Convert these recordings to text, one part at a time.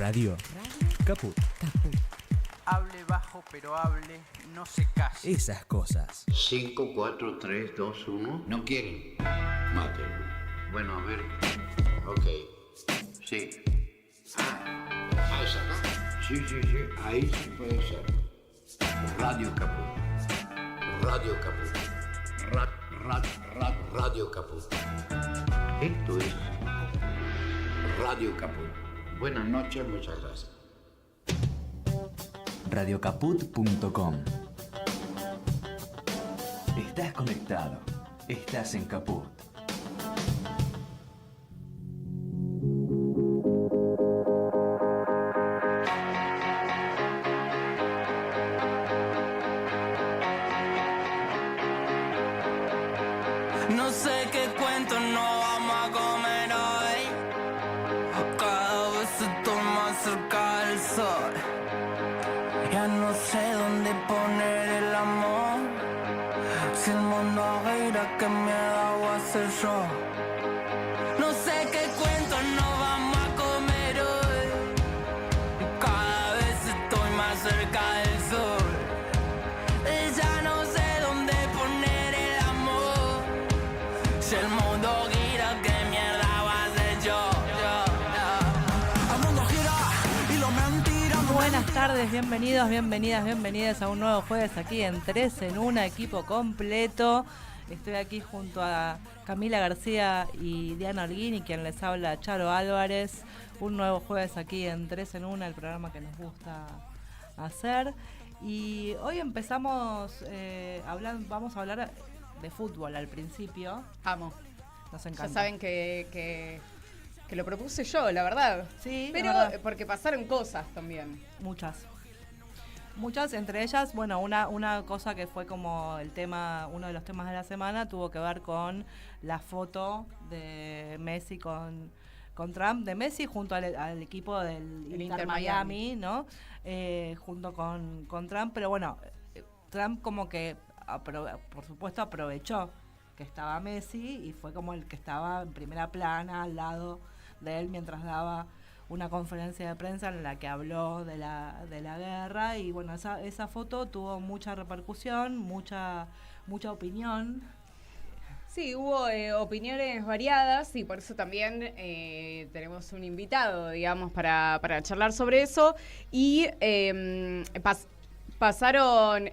Radio Caput. Hable bajo, pero hable, no se case. Esas cosas. 5, 4, 3, 2, 1. ¿No quieren? Mátenlo. Bueno, a ver. Ok. Sí. ¿Es acá? Sí. Ahí sí puede ser. Radio Caput. Radio Caput. Radio Caput. Esto es Radio Caput. Buenas noches, muchas gracias. Radiocaput.com. Estás conectado. Estás en Caput. No sé qué cuento no vamos a comer hoy. Cada vez estoy más cerca del sol. Ya no sé dónde poner el amor. Si el mundo gira, ¿qué miedo voy a hacer yo? No sé qué cuento no vamos a comer hoy. Cada vez estoy más cerca del sol. Ya no sé dónde poner el amor. Si el mundo gira, ¿qué mierda voy a hacer yo? El mundo gira y lo mentira. Buenas tardes, bienvenidas a un nuevo jueves aquí en 3 en 1, equipo completo. Estoy aquí junto a Camila García y Diana Holguín, y quien les habla, Charo Álvarez. Un nuevo jueves aquí en 3 en 1, el programa que nos gusta hacer. Y hoy empezamos vamos a hablar de fútbol al principio. Amo. Nos encanta. Ya saben que lo propuse yo, la verdad. Sí, pero la verdad. porque pasaron cosas también. Muchas, entre ellas, bueno, una cosa que fue como el tema, uno de los temas de la semana, tuvo que ver con la foto de Messi con Trump, de Messi junto al equipo del Inter Miami, ¿no? Junto con Trump, pero bueno, Trump como que, por supuesto, aprovechó que estaba Messi y fue como el que estaba en primera plana al lado de él mientras daba una conferencia de prensa en la que habló de la guerra. Y bueno, esa foto tuvo mucha repercusión, mucha opinión. Sí, hubo opiniones variadas y por eso también tenemos un invitado, digamos, para charlar sobre eso. Y pasaron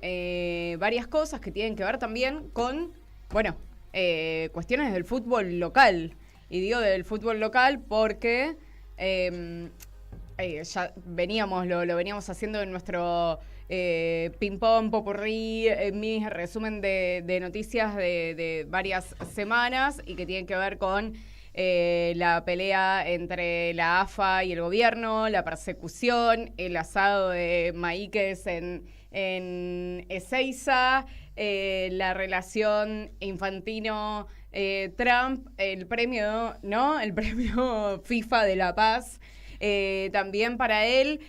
varias cosas que tienen que ver también con, bueno, cuestiones del fútbol local. Y digo del fútbol local porque ya lo veníamos haciendo en nuestro ping-pong, popurrí, mi resumen de noticias de varias semanas y que tienen que ver con la pelea entre la AFA y el gobierno, la persecución, el asado de Maíques en Ezeiza, la relación Infantino Trump, el premio, ¿no? El premio FIFA de la Paz. También para él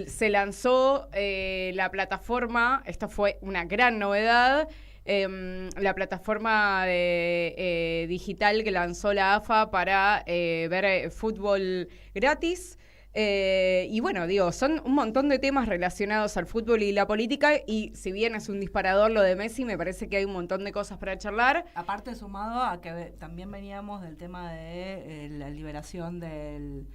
se lanzó la plataforma, esta fue una gran novedad, la plataforma digital que lanzó la AFA para ver fútbol gratis. Y bueno, digo, son un montón de temas relacionados al fútbol y la política, y si bien es un disparador lo de Messi, me parece que hay un montón de cosas para charlar. Aparte, sumado a que también veníamos del tema de la liberación del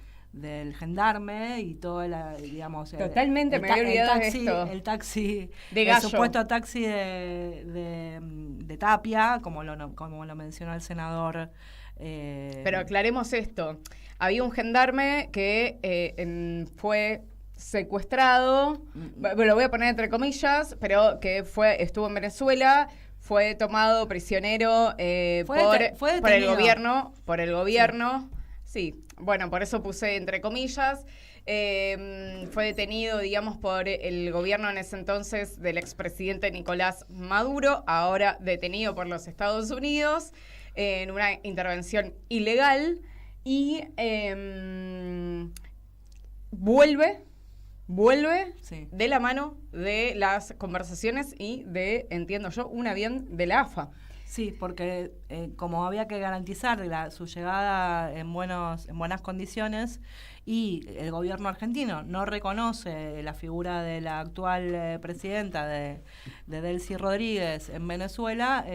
gendarme y todo digamos, totalmente me había olvidado de esto. El taxi de Gallo. El supuesto taxi de Tapia, como lo mencionó el senador. Pero aclaremos esto. Había un gendarme que fue secuestrado, lo voy a poner entre comillas, pero que estuvo en Venezuela, fue tomado prisionero por el gobierno. Sí, bueno, por eso puse entre comillas. Fue detenido, digamos, por el gobierno en ese entonces del expresidente Nicolás Maduro, ahora detenido por los Estados Unidos en una intervención ilegal, y vuelve sí, de la mano de las conversaciones y de, entiendo yo, un avión de la AFA. Sí, porque como había que garantizar su llegada en buenas condiciones y el gobierno argentino no reconoce la figura de la actual presidenta de Delcy Rodríguez en Venezuela,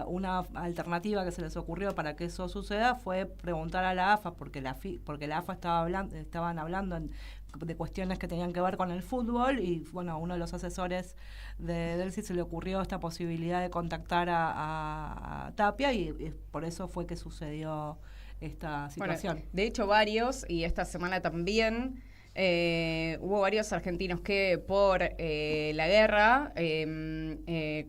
una alternativa que se les ocurrió para que eso suceda fue preguntar a la AFA, porque la AFA estaban hablando de cuestiones que tenían que ver con el fútbol y bueno, uno de los asesores de Delcy se le ocurrió esta posibilidad de contactar a Tapia y por eso fue que sucedió esta situación. Bueno, de hecho varios, y esta semana también hubo varios argentinos que por la guerra de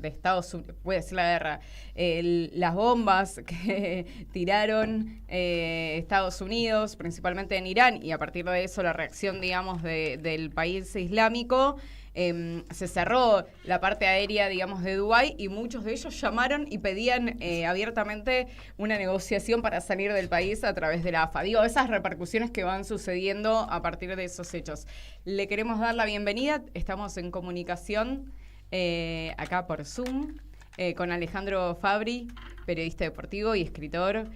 Estados Unidos, puede ser la guerra, las bombas que tiraron Estados Unidos, principalmente en Irán, y a partir de eso la reacción, digamos, del país islámico, se cerró la parte aérea, digamos, de Dubái y muchos de ellos llamaron y pedían abiertamente una negociación para salir del país a través de la AFA. Digo, esas repercusiones que van sucediendo a partir de esos hechos. Le queremos dar la bienvenida. Estamos en comunicación acá por Zoom con Alejandro Fabri, periodista deportivo y escritor,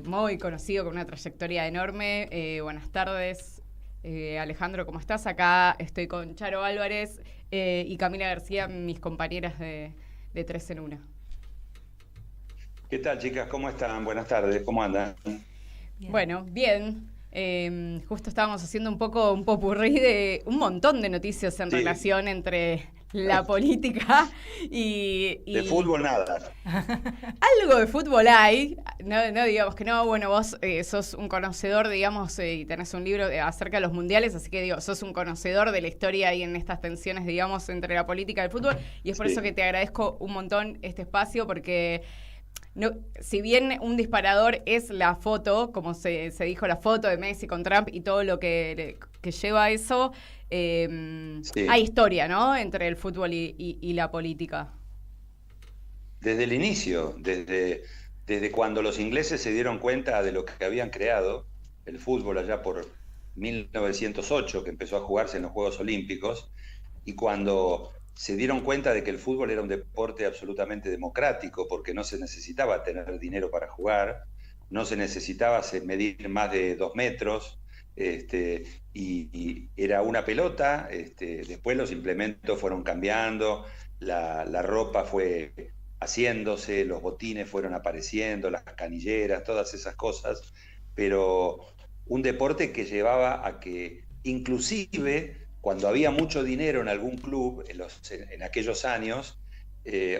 muy conocido, con una trayectoria enorme. Buenas tardes. Alejandro, ¿cómo estás? Acá estoy con Charo Álvarez y Camila García, mis compañeras de Tres en Una. ¿Qué tal, chicas? ¿Cómo están? Buenas tardes, ¿cómo andan? Bien. Bueno, bien. Justo estábamos haciendo un poco un popurrí de un montón de noticias en relación entre la política y... De fútbol nada. Algo de fútbol hay, no digamos que no, bueno, vos sos un conocedor, digamos, y tenés un libro acerca de los mundiales, así que digo, sos un conocedor de la historia y en estas tensiones, digamos, entre la política y el fútbol, y es por eso que te agradezco un montón este espacio, porque... No, si bien un disparador es la foto, como se dijo, la foto de Messi con Trump y todo lo que lleva a eso, hay historia, ¿no?, entre el fútbol y la política. Desde el inicio, desde cuando los ingleses se dieron cuenta de lo que habían creado, el fútbol allá por 1908, que empezó a jugarse en los Juegos Olímpicos, y cuando... se dieron cuenta de que el fútbol era un deporte absolutamente democrático porque no se necesitaba tener dinero para jugar, no se necesitaba medir más de 2 metros, y era una pelota. Después los implementos fueron cambiando, la ropa fue haciéndose, los botines fueron apareciendo, las canilleras, todas esas cosas, pero un deporte que llevaba a que inclusive... cuando había mucho dinero en algún club en aquellos años,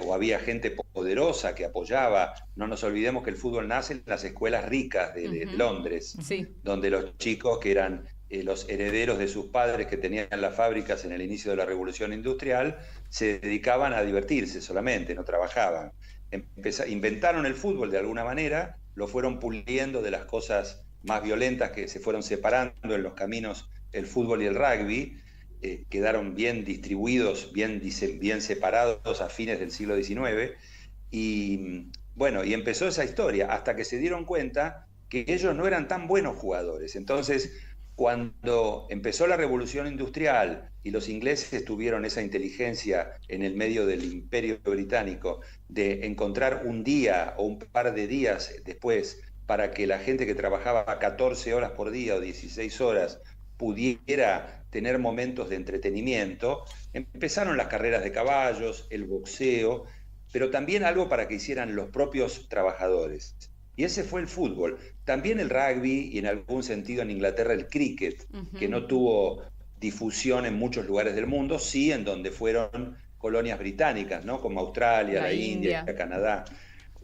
o había gente poderosa que apoyaba, no nos olvidemos que el fútbol nace en las escuelas ricas de Londres, donde los chicos que eran los herederos de sus padres que tenían las fábricas en el inicio de la Revolución Industrial, se dedicaban a divertirse solamente, no trabajaban. Inventaron el fútbol de alguna manera, lo fueron puliendo de las cosas más violentas que se fueron separando en los caminos, el fútbol y el rugby. Quedaron bien distribuidos, bien separados a fines del siglo XIX, y bueno, y empezó esa historia, hasta que se dieron cuenta que ellos no eran tan buenos jugadores. Entonces, cuando empezó la Revolución Industrial y los ingleses tuvieron esa inteligencia en el medio del Imperio Británico de encontrar un día o un par de días después para que la gente que trabajaba 14 horas por día o 16 horas pudiera tener momentos de entretenimiento, empezaron las carreras de caballos, el boxeo, pero también algo para que hicieran los propios trabajadores. Y ese fue el fútbol. También el rugby y en algún sentido en Inglaterra el cricket, que no tuvo difusión en muchos lugares del mundo, sí en donde fueron colonias británicas, ¿no?, como Australia, la India, Canadá,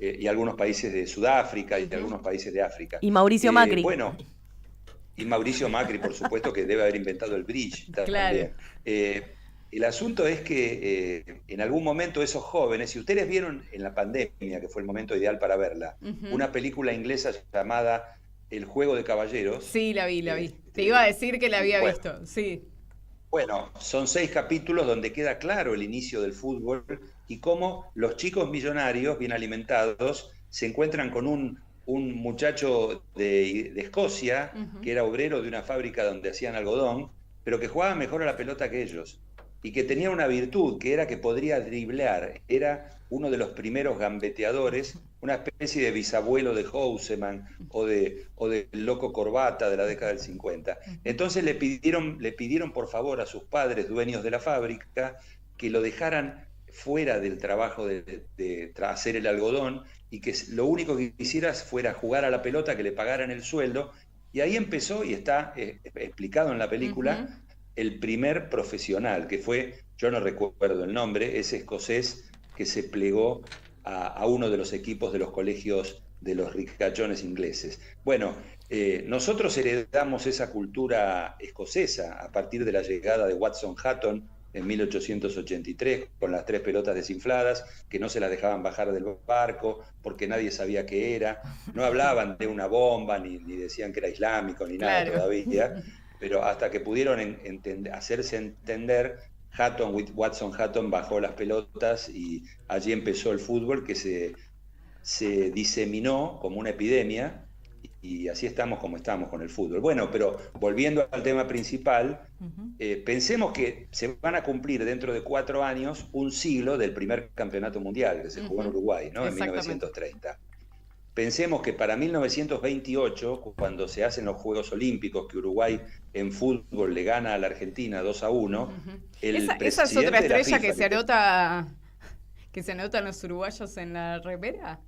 y algunos países de Sudáfrica y algunos países de África. Y Mauricio Macri. Bueno, y Mauricio Macri, por supuesto, que debe haber inventado el bridge también. El asunto es que en algún momento esos jóvenes, si ustedes vieron en la pandemia, que fue el momento ideal para verla, una película inglesa llamada El Juego de Caballeros. Sí, la vi. Te iba a decir que la había visto, sí. Bueno, son 6 capítulos donde queda claro el inicio del fútbol y cómo los chicos millonarios, bien alimentados, se encuentran con un muchacho de Escocia, que era obrero de una fábrica donde hacían algodón, pero que jugaba mejor a la pelota que ellos. y que tenía una virtud, que era que podría driblear. Era uno de los primeros gambeteadores, una especie de bisabuelo de Houseman o de Loco Corbata de la década del 50. Entonces le pidieron por favor a sus padres, dueños de la fábrica, que lo dejaran fuera del trabajo de hacer el algodón y que lo único que hiciera fuera jugar a la pelota, que le pagaran el sueldo. Y ahí empezó, y está explicado en la película, el primer profesional, que fue, yo no recuerdo el nombre, ese escocés que se plegó a uno de los equipos de los colegios de los ricachones ingleses. Bueno, nosotros heredamos esa cultura escocesa a partir de la llegada de Watson Hutton en 1883, con las 3 pelotas desinfladas, que no se las dejaban bajar del barco, porque nadie sabía qué era. No hablaban de una bomba, ni decían que era islámico, ni nada todavía, pero hasta que pudieron hacerse entender, Watson Hutton bajó las pelotas y allí empezó el fútbol, que se diseminó como una epidemia, y así estamos como estamos con el fútbol. Bueno, pero volviendo al tema principal, pensemos que se van a cumplir dentro de 4 años un siglo del primer campeonato mundial que se jugó en Uruguay, ¿no? En 1930. Pensemos que para 1928, cuando se hacen los Juegos Olímpicos, que Uruguay en fútbol le gana a la Argentina 2-1, ¿Esa es otra estrella que se anota los uruguayos en la remera?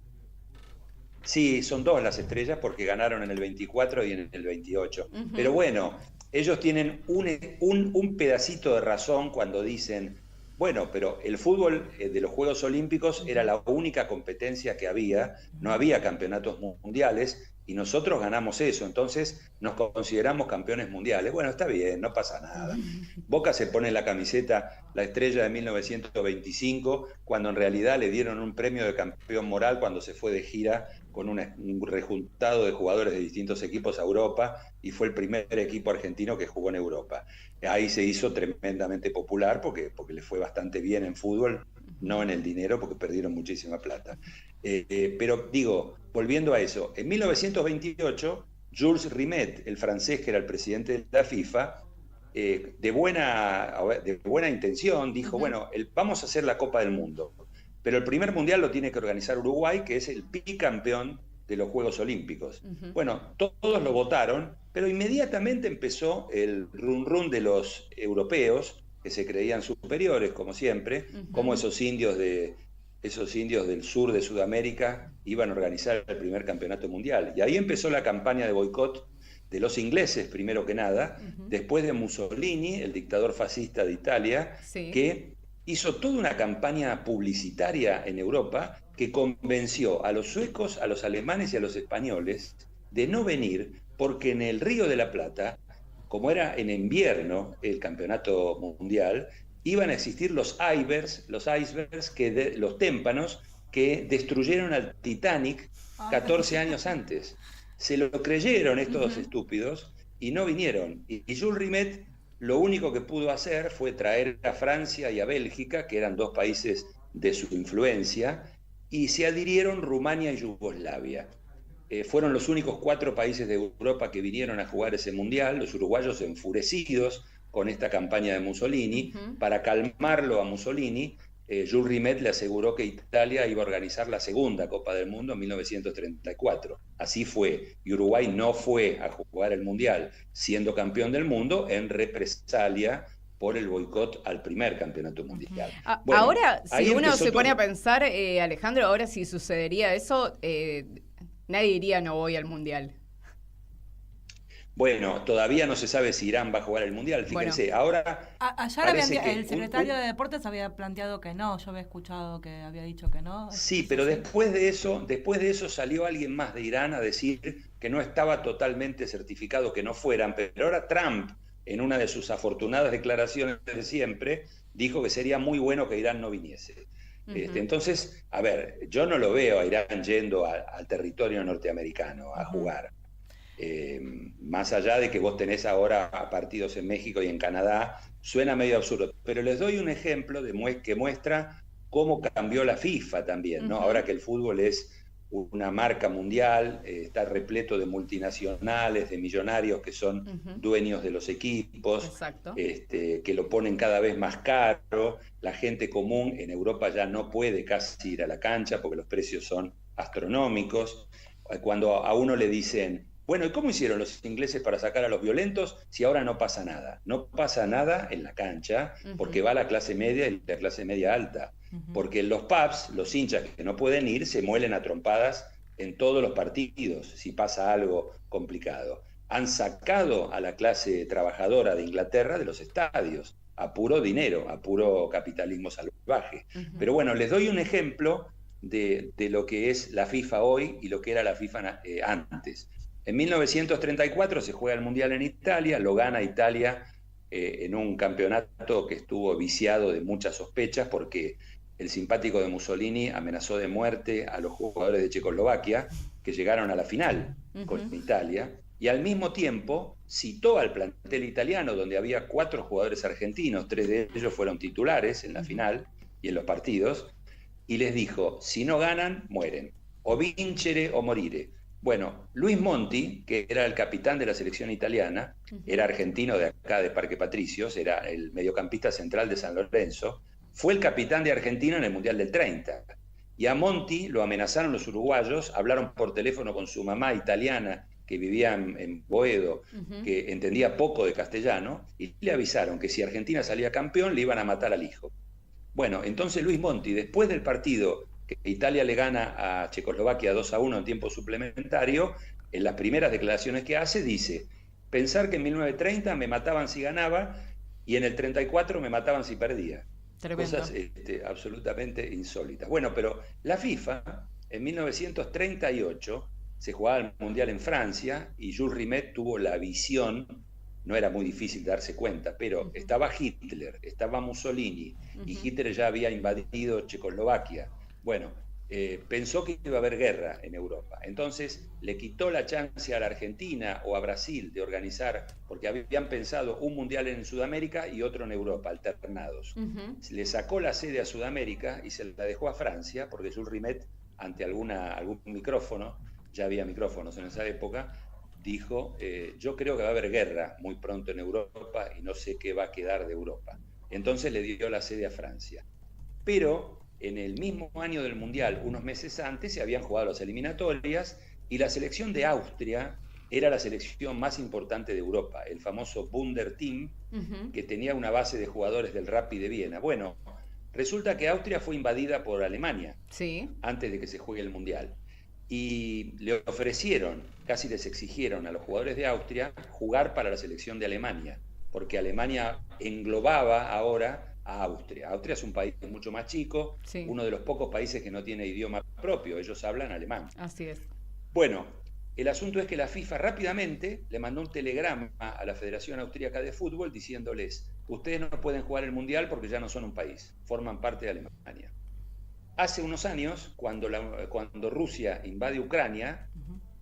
Sí, son 2 las estrellas porque ganaron en el 24 y en el 28. Pero bueno, ellos tienen un pedacito de razón cuando dicen, bueno, pero el fútbol de los Juegos Olímpicos era la única competencia que había, no había campeonatos mundiales, y nosotros ganamos eso, entonces nos consideramos campeones mundiales. Bueno, está bien, no pasa nada. Boca se pone en la camiseta la estrella de 1925, cuando en realidad le dieron un premio de campeón moral cuando se fue de gira con un rejuntado de jugadores de distintos equipos a Europa, y fue el primer equipo argentino que jugó en Europa. Ahí se hizo tremendamente popular porque le fue bastante bien en fútbol, no en el dinero, porque perdieron muchísima plata. Pero digo, volviendo a eso, en 1928, Jules Rimet, el francés que era el presidente de la FIFA, de buena intención, dijo, bueno, vamos a hacer la Copa del Mundo, pero el primer mundial lo tiene que organizar Uruguay, que es el bicampeón de los Juegos Olímpicos. Bueno, todos lo votaron, pero inmediatamente empezó el run de los europeos, que se creían superiores, como siempre, como esos indios del sur de Sudamérica iban a organizar el primer campeonato mundial. Y ahí empezó la campaña de boicot de los ingleses, primero que nada, después de Mussolini, el dictador fascista de Italia, que hizo toda una campaña publicitaria en Europa que convenció a los suecos, a los alemanes y a los españoles de no venir, porque en el Río de la Plata, como era en invierno el campeonato mundial, iban a existir los icebergs, los témpanos que destruyeron al Titanic 14 años antes. Se lo creyeron estos estúpidos y no vinieron. Y Jules Rimet lo único que pudo hacer fue traer a Francia y a Bélgica, que eran 2 países de su influencia, y se adhirieron Rumania y Yugoslavia. Fueron los únicos 4 países de Europa que vinieron a jugar ese mundial, los uruguayos enfurecidos con esta campaña de Mussolini. Para calmarlo a Mussolini, Jules Rimet le aseguró que Italia iba a organizar la segunda Copa del Mundo en 1934. Así fue, y Uruguay no fue a jugar el Mundial, siendo campeón del mundo, en represalia por el boicot al primer campeonato mundial. Bueno, ahora, si uno se pone a pensar, Alejandro, ahora si sucedería eso, nadie diría no voy al Mundial. Bueno, todavía no se sabe si Irán va a jugar el Mundial. Fíjense, ahora ayer el secretario de Deportes había planteado que no. Yo había escuchado que había dicho que no. Sí, pero después de eso salió alguien más de Irán a decir que no estaba totalmente certificado que no fueran, pero ahora Trump, en una de sus afortunadas declaraciones de siempre, dijo que sería muy bueno que Irán no viniese. Entonces, a ver, yo no lo veo a Irán yendo al territorio norteamericano a jugar. Más allá de que vos tenés ahora partidos en México y en Canadá, suena medio absurdo, pero les doy un ejemplo que muestra cómo cambió la FIFA también, ¿no? Ahora que el fútbol es una marca mundial, está repleto de multinacionales, de millonarios que son dueños de los equipos, que lo ponen cada vez más caro. La gente común en Europa ya no puede casi ir a la cancha porque los precios son astronómicos. Cuando a uno le dicen, bueno, ¿y cómo hicieron los ingleses para sacar a los violentos si ahora no pasa nada? No pasa nada en la cancha porque va la clase media y la clase media alta. Porque en los pubs, los hinchas que no pueden ir se muelen a trompadas en todos los partidos si pasa algo complicado. Han sacado a la clase trabajadora de Inglaterra de los estadios a puro dinero, a puro capitalismo salvaje. Pero bueno, les doy un ejemplo de lo que es la FIFA hoy y lo que era la FIFA antes. En 1934 se juega el Mundial en Italia, lo gana Italia en un campeonato que estuvo viciado de muchas sospechas porque el simpático de Mussolini amenazó de muerte a los jugadores de Checoslovaquia que llegaron a la final con Italia, y al mismo tiempo citó al plantel italiano donde había 4 jugadores argentinos, 3 de ellos fueron titulares en la final y en los partidos, y les dijo, si no ganan, mueren, o vincere o morire. Bueno, Luis Monti, que era el capitán de la selección italiana, era argentino de acá de Parque Patricios, era el mediocampista central de San Lorenzo, fue el capitán de Argentina en el Mundial del 30. Y a Monti lo amenazaron los uruguayos, hablaron por teléfono con su mamá italiana, que vivía en Boedo, que entendía poco de castellano, y le avisaron que si Argentina salía campeón, le iban a matar al hijo. Bueno, entonces Luis Monti, después del partido que Italia le gana a Checoslovaquia 2-1 en tiempo suplementario, en las primeras declaraciones que hace, dice, pensar que en 1930 me mataban si ganaba, y en el 34 me mataban si perdía. Tremendo. Cosas absolutamente insólitas. Bueno, pero la FIFA, en 1938, se jugaba el Mundial en Francia y Jules Rimet tuvo la visión, no era muy difícil darse cuenta, pero estaba Hitler, estaba Mussolini, y Hitler ya había invadido Checoslovaquia. Bueno, pensó que iba a haber guerra en Europa. Entonces le quitó la chance a la Argentina o a Brasil de organizar, porque habían pensado un mundial en Sudamérica y otro en Europa, alternados. Le sacó la sede a Sudamérica y se la dejó a Francia, porque Jules Rimet, ante algún micrófono, ya había micrófonos en esa época, dijo, yo creo que va a haber guerra muy pronto en Europa y no sé qué va a quedar de Europa. Entonces le dio la sede a Francia. Pero en el mismo año del Mundial, unos meses antes, se habían jugado las eliminatorias y la selección de Austria era la selección más importante de Europa, el famoso Wunder-Team, que tenía una base de jugadores del Rapid de Viena. Bueno, resulta que Austria fue invadida por Alemania antes de que se juegue el Mundial. Y le ofrecieron, casi les exigieron a los jugadores de Austria jugar para la selección de Alemania, porque Alemania englobaba ahora a Austria. Austria es un país mucho más chico, uno de los pocos países que no tiene idioma propio, ellos hablan alemán. Así es. Bueno, el asunto es que la FIFA rápidamente le mandó un telegrama a la Federación Austríaca de Fútbol diciéndoles, ustedes no pueden jugar el Mundial porque ya no son un país, forman parte de Alemania. Hace unos años, cuando Rusia invade Ucrania,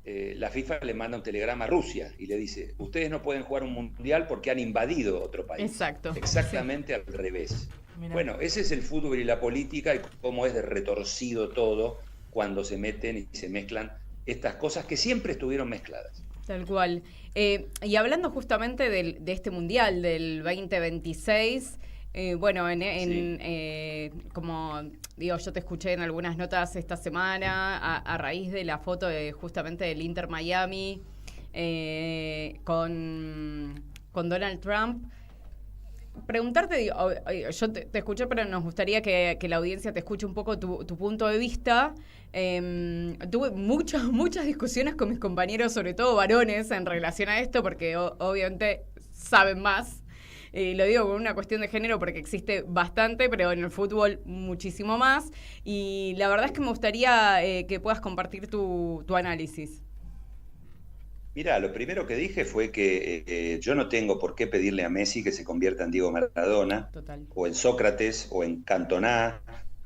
la FIFA le manda un telegrama a Rusia y le dice, ustedes no pueden jugar un mundial porque han invadido otro país. Exacto. Exactamente al revés. Mirá. Bueno, ese es el fútbol y la política y cómo es de retorcido todo cuando se meten y se mezclan estas cosas que siempre estuvieron mezcladas. Tal cual. Y hablando justamente de este mundial del 2026... bueno, como digo, yo te escuché en algunas notas esta semana a raíz de la foto justamente del Inter Miami con Donald Trump. Preguntarte, yo te escuché, pero nos gustaría que la audiencia te escuche un poco tu punto de vista. Tuve muchas discusiones con mis compañeros, sobre todo varones, en relación a esto, porque obviamente saben más. Lo digo con una cuestión de género porque existe bastante, pero en el fútbol muchísimo más. Y la verdad es que me gustaría que puedas compartir tu análisis. Mira, lo primero que dije fue que yo no tengo por qué pedirle a Messi que se convierta en Diego Maradona, o en Sócrates, o en Cantona,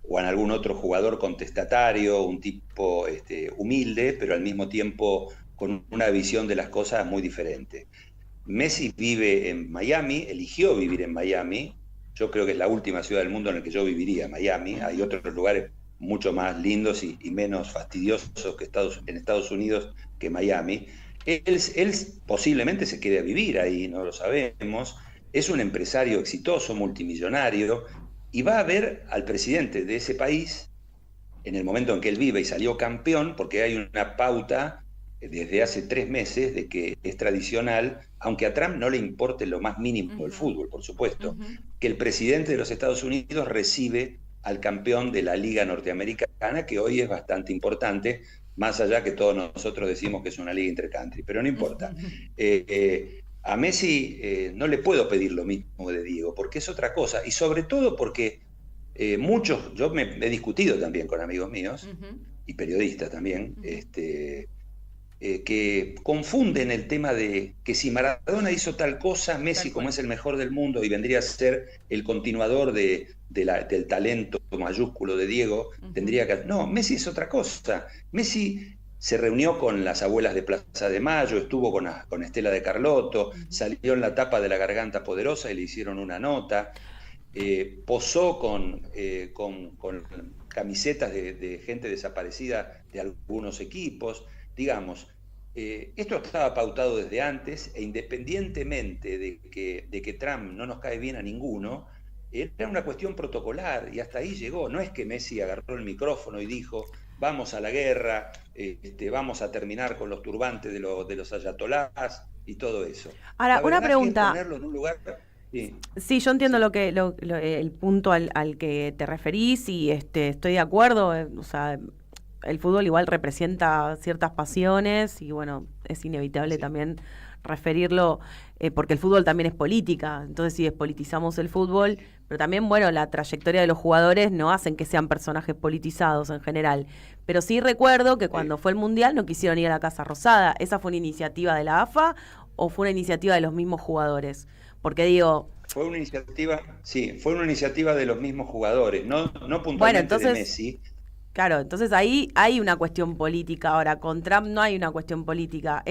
o en algún otro jugador contestatario, un tipo humilde, pero al mismo tiempo con una visión de las cosas muy diferente. Messi vive en Miami, eligió vivir en Miami. Yo creo que es la última ciudad del mundo en la que yo viviría, Miami. Hay otros lugares mucho más lindos y menos fastidiosos que en Estados Unidos que Miami. Él posiblemente se quede a vivir ahí, no lo sabemos. Es un empresario exitoso, multimillonario, y va a ver al presidente de ese país en el momento en que él vive y salió campeón, porque hay una pauta desde hace 3 meses de que es tradicional, aunque a Trump no le importe lo más mínimo el fútbol, por supuesto, que el presidente de los Estados Unidos recibe al campeón de la Liga Norteamericana, que hoy es bastante importante, más allá que todos nosotros decimos que es una liga intercountry, pero no importa. A Messi no le puedo pedir lo mismo de Diego, porque es otra cosa, y sobre todo porque yo me he discutido también con amigos míos, y periodistas también, que confunden el tema de que si Maradona hizo tal cosa, Messi, como es el mejor del mundo y vendría a ser el continuador del talento mayúsculo de Diego, tendría que... No, Messi es otra cosa. Messi se reunió con las abuelas de Plaza de Mayo, estuvo con Estela de Carlotto, salió en la tapa de La Garganta Poderosa y le hicieron una nota, posó con camisetas de gente desaparecida de algunos equipos, digamos. Esto estaba pautado desde antes, e independientemente de que Trump no nos cae bien a ninguno, era una cuestión protocolar y hasta ahí llegó. No es que Messi agarró el micrófono y dijo vamos a la guerra, vamos a terminar con los turbantes de los ayatolás y todo eso. Ahora, una pregunta. Ponerlo en un lugar... Sí, yo entiendo el punto al que te referís y estoy de acuerdo, o sea, el fútbol igual representa ciertas pasiones y bueno, es inevitable también referirlo, porque el fútbol también es política, entonces si despolitizamos el fútbol, pero también, bueno, la trayectoria de los jugadores no hacen que sean personajes politizados en general, pero sí recuerdo que cuando fue el Mundial no quisieron ir a la Casa Rosada. ¿Esa fue una iniciativa de la AFA o fue una iniciativa de los mismos jugadores? Porque digo... Fue una iniciativa de los mismos jugadores, no puntualmente bueno, entonces, de Messi. Claro, entonces ahí hay una cuestión política. Ahora, con Trump no hay una cuestión política.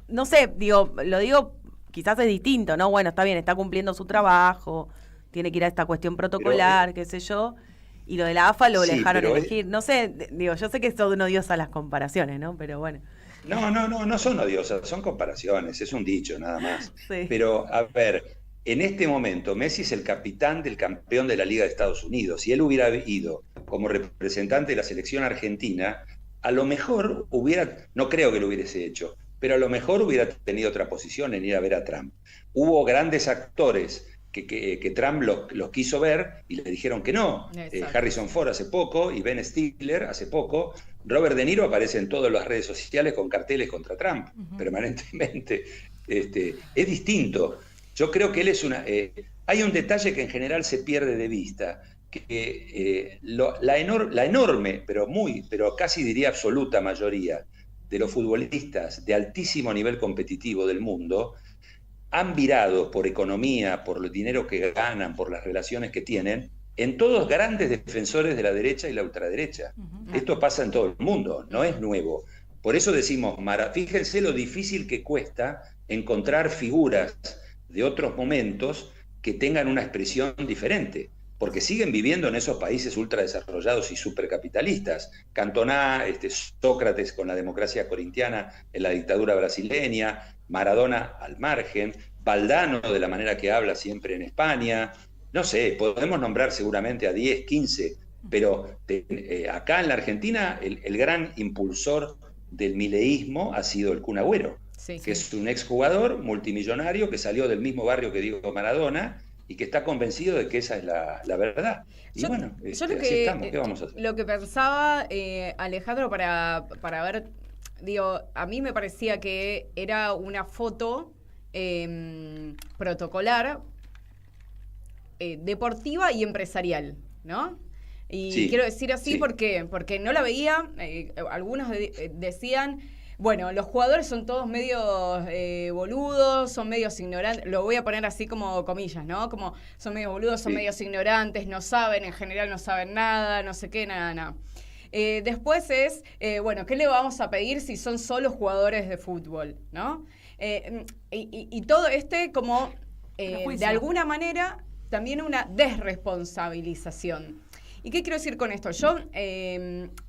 No sé, lo digo, quizás es distinto, ¿no? Bueno, está bien, está cumpliendo su trabajo, tiene que ir a esta cuestión protocolar, qué sé yo, y lo de la AFA lo dejaron elegir. No sé, yo sé que son odiosas las comparaciones, ¿no? Pero bueno. No son odiosas, son comparaciones, es un dicho nada más. Sí. Pero, a ver, en este momento Messi es el capitán del campeón de la Liga de Estados Unidos. Si él hubiera ido como representante de la selección argentina, a lo mejor no creo que lo hubiese hecho, pero a lo mejor hubiera tenido otra posición en ir a ver a Trump. Hubo grandes actores que Trump los quiso ver y le dijeron que no. Harrison Ford hace poco y Ben Stiller hace poco. Robert De Niro aparece en todas las redes sociales con carteles contra Trump permanentemente. Es distinto. Yo creo que él es hay un detalle que en general se pierde de vista, que la enorme, pero casi diría absoluta mayoría de los futbolistas de altísimo nivel competitivo del mundo han virado por economía, por el dinero que ganan, por las relaciones que tienen, en todos grandes defensores de la derecha y la ultraderecha. Esto pasa en todo el mundo, no es nuevo. Por eso decimos, fíjense lo difícil que cuesta encontrar figuras de otros momentos que tengan una expresión diferente, porque siguen viviendo en esos países ultradesarrollados y supercapitalistas. Cantona, Sócrates con la democracia corintiana en la dictadura brasileña, Maradona al margen, Valdano de la manera que habla siempre en España, no sé, podemos nombrar seguramente a 10, 15, pero acá en la Argentina el gran impulsor del mileísmo ha sido el Kun Agüero, que es un exjugador multimillonario que salió del mismo barrio que Diego Maradona y que está convencido de que esa es la verdad. Y yo así estamos, ¿qué vamos a hacer? Lo que pensaba, Alejandro, para ver, a mí me parecía que era una foto protocolar, deportiva y empresarial, ¿no? Y quiero decir así porque no la veía, algunos decían... Bueno, los jugadores son todos medios boludos, son medios ignorantes, lo voy a poner así como comillas, ¿no? Como son medios boludos, son medios ignorantes, no saben, en general no saben nada, no sé qué, nada. Después es, bueno, ¿qué le vamos a pedir si son solo jugadores de fútbol, ¿no? Y todo como, de alguna manera, también una desresponsabilización. ¿Y qué quiero decir con esto? Yo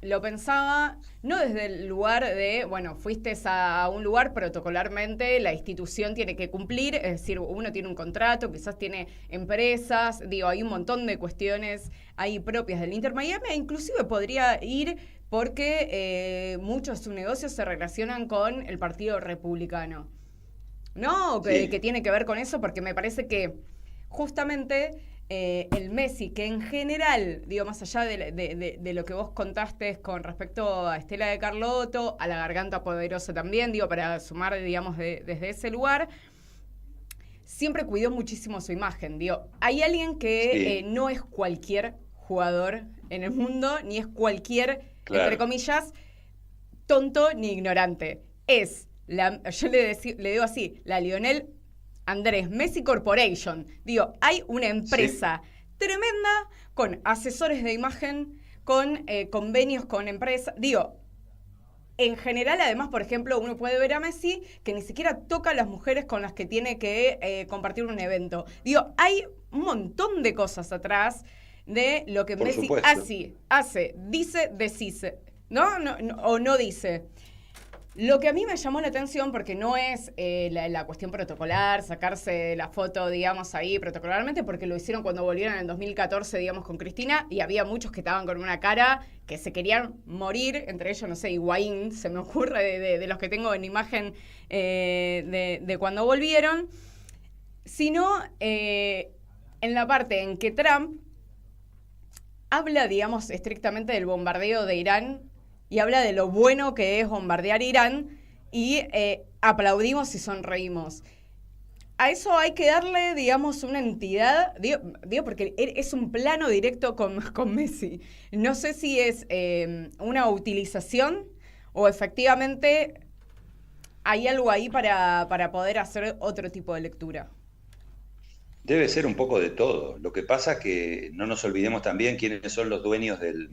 lo pensaba no desde el lugar de, bueno, fuiste a un lugar protocolarmente, la institución tiene que cumplir, es decir, uno tiene un contrato, quizás tiene empresas, digo, hay un montón de cuestiones ahí propias del Inter Miami, e inclusive podría ir porque muchos de sus negocios se relacionan con el Partido Republicano. ¿No? Sí. Que tiene que ver con eso, porque me parece que justamente el Messi, que en general, digo, más allá de lo que vos contaste con respecto a Estela de Carlotto, a la Garganta Poderosa también, digo, para sumar, digamos, desde ese lugar, siempre cuidó muchísimo su imagen. Digo, hay alguien que no es cualquier jugador en el mundo, ni es cualquier, entre comillas, tonto ni ignorante. Es, yo le digo así, la Lionel Andrés Messi Corporation. Digo, hay una empresa tremenda con asesores de imagen, con convenios con empresas. Digo, en general, además, por ejemplo, uno puede ver a Messi que ni siquiera toca a las mujeres con las que tiene que compartir un evento. Digo, hay un montón de cosas atrás de lo que Por Messi supuesto. hace, dice, desdice, ¿no? O no dice. Lo que a mí me llamó la atención, porque no es la cuestión protocolar, sacarse la foto, digamos, ahí protocolarmente, porque lo hicieron cuando volvieron en el 2014, digamos, con Cristina, y había muchos que estaban con una cara que se querían morir, entre ellos, no sé, Higuaín, se me ocurre, de los que tengo en imagen de cuando volvieron, sino en la parte en que Trump habla, digamos, estrictamente del bombardeo de Irán, y habla de lo bueno que es bombardear Irán y aplaudimos y sonreímos. A eso hay que darle, digamos, una entidad, digo porque es un plano directo con Messi. No sé si es una utilización o efectivamente hay algo ahí para poder hacer otro tipo de lectura. Debe ser un poco de todo. Lo que pasa es que no nos olvidemos también quiénes son los dueños del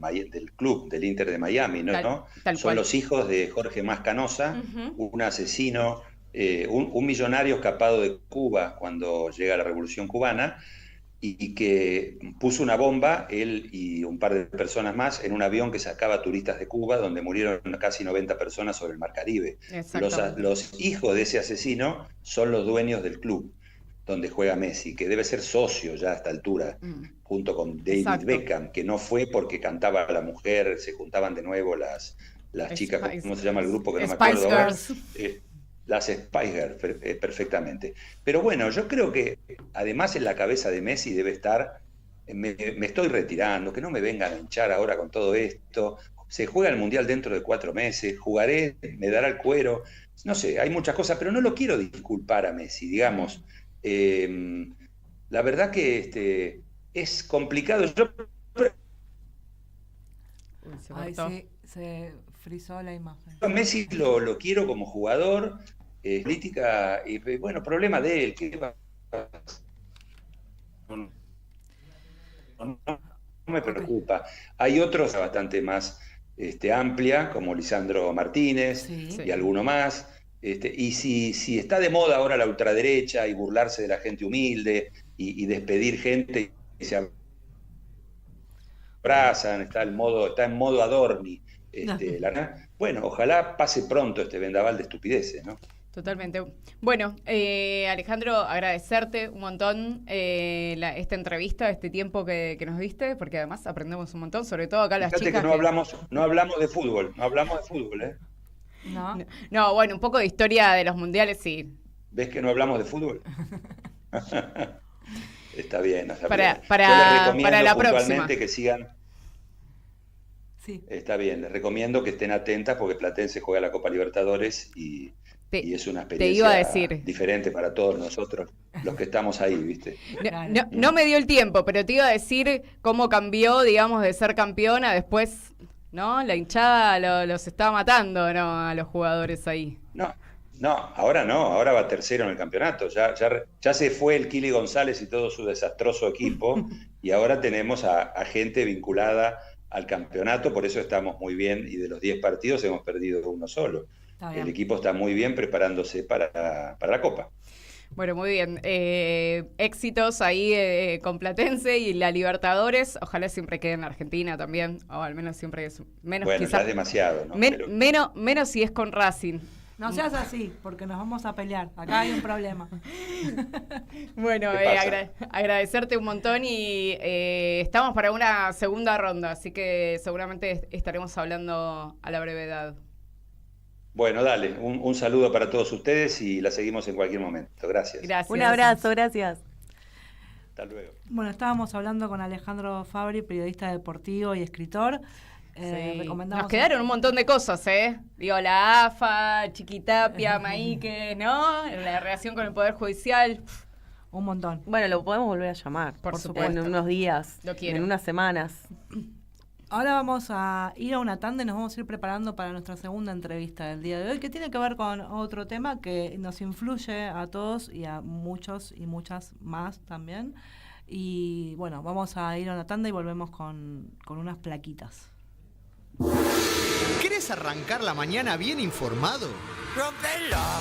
club, del Inter de Miami, ¿no? Tal Son cual. los hijos de Jorge Mascanosa, un asesino, un millonario escapado de Cuba cuando llega la Revolución Cubana y que puso una bomba, él y un par de personas más, en un avión que sacaba turistas de Cuba, donde murieron casi 90 personas sobre el Mar Caribe. Los hijos de ese asesino son los dueños del club donde juega Messi, que debe ser socio ya a esta altura, junto con David Beckham, que no fue porque cantaba la mujer, se juntaban de nuevo las chicas, ¿cómo se llama el grupo? Que no me acuerdo ahora. Las Spice Girls, perfectamente. Pero bueno, yo creo que además en la cabeza de Messi debe estar, me estoy retirando, que no me vengan a hinchar ahora con todo esto, se juega el Mundial dentro de 4 meses, jugaré, me dará el cuero, no sé, hay muchas cosas, pero no lo quiero disculpar a Messi, digamos. La verdad que es complicado. Ay, sí, se frizó la imagen. Yo a Messi lo quiero como jugador, política, y bueno, problema de él. ¿Qué va? No me preocupa. Hay otros bastante más amplia, como Lisandro Martínez y alguno más. Y si está de moda ahora la ultraderecha y burlarse de la gente humilde y despedir gente y se abrazan, está en modo Adorni. Bueno, ojalá pase pronto este vendaval de estupideces, ¿no? Totalmente. Bueno, Alejandro, agradecerte un montón esta entrevista, este tiempo que nos diste, porque además aprendemos un montón, sobre todo acá las Fíjate chicas. Que no hablamos de fútbol, ¿eh? No, bueno, un poco de historia de los mundiales, sí. ¿Ves que no hablamos de fútbol? Está bien. Para la próxima. Que sigan. Sí. Está bien, les recomiendo que estén atentas porque Platense juega la Copa Libertadores y es una experiencia diferente para todos nosotros, los que estamos ahí, ¿viste? No me dio el tiempo, pero te iba a decir cómo cambió, digamos, de ser campeona después, ¿no? La hinchada los estaba matando, ¿no? A los jugadores ahí. Ahora va tercero en el campeonato. Ya se fue el Kili González y todo su desastroso equipo y ahora tenemos a gente vinculada al campeonato, por eso estamos muy bien y de los 10 partidos hemos perdido uno solo. El equipo está muy bien preparándose para la Copa. Bueno, muy bien. Éxitos ahí con Platense y la Libertadores. Ojalá siempre quede en Argentina también, o al menos siempre es menos. Bueno, quizás, ya es demasiado, ¿no? menos si es con Racing. No seas así, porque nos vamos a pelear. Acá hay un problema. Bueno, agradecerte un montón y estamos para una segunda ronda, así que seguramente estaremos hablando a la brevedad. Bueno, dale, un saludo para todos ustedes y la seguimos en cualquier momento. Gracias. Un abrazo, gracias. Hasta luego. Bueno, estábamos hablando con Alejandro Fabri, periodista deportivo y escritor. Recomendamos. Nos quedaron un montón de cosas, Digo, la AFA, Chiquitapia, Maíque, ¿no? La relación con el Poder Judicial. Un montón. Bueno, lo podemos volver a llamar. Por supuesto. En unos días. Lo quiero. En unas semanas. Ahora vamos a ir a una tanda y nos vamos a ir preparando para nuestra segunda entrevista del día de hoy, que tiene que ver con otro tema que nos influye a todos y a muchos y muchas más también. Y bueno, vamos a ir a una tanda y volvemos con unas plaquitas. ¿Querés arrancar la mañana bien informado? Rompela.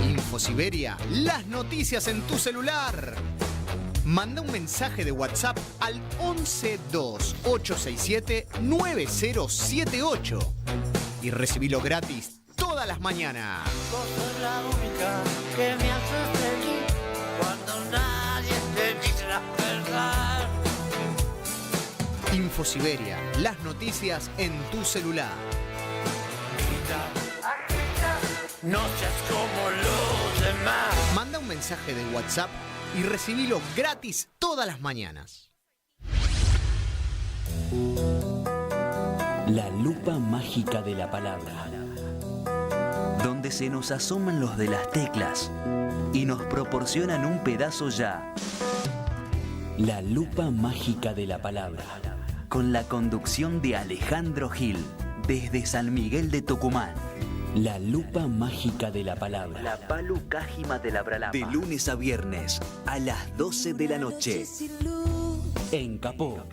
InfoSiberia, las noticias en tu celular. Manda un mensaje de WhatsApp al 1128679078 y recibilo gratis todas las mañanas. Vos sos la única que me hace feliz cuando nadie te dice la verdad. InfoSiberia, las noticias en tu celular. No seas como los demás. Manda un mensaje de WhatsApp y recibilo gratis todas las mañanas. La lupa mágica de la palabra, donde se nos asoman los de las teclas y nos proporcionan un pedazo ya. La lupa mágica de la palabra, con la conducción de Alejandro Gil, desde San Miguel de Tucumán. La lupa mágica de la palabra. La palu cájima de la bralapa. De lunes a viernes, a las 12 de la noche. En Capó.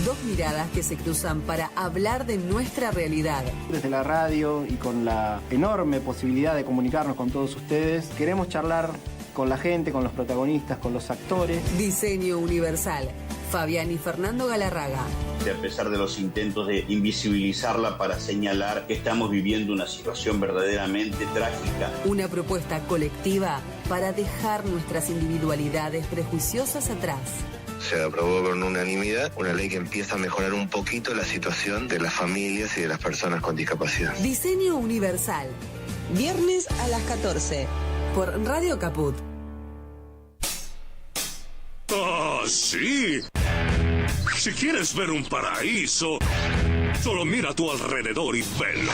Dos miradas que se cruzan para hablar de nuestra realidad. Desde la radio y con la enorme posibilidad de comunicarnos con todos ustedes, queremos charlar con la gente, con los protagonistas, con los actores. Diseño Universal. Fabián y Fernando Galarraga. A pesar de los intentos de invisibilizarla para señalar que estamos viviendo una situación verdaderamente trágica. Una propuesta colectiva para dejar nuestras individualidades prejuiciosas atrás. Se aprobó con unanimidad una ley que empieza a mejorar un poquito la situación de las familias y de las personas con discapacidad. Diseño Universal. Viernes a las 14 por Radio Caput. ¡Ah, sí! Si quieres ver un paraíso, solo mira a tu alrededor y velo.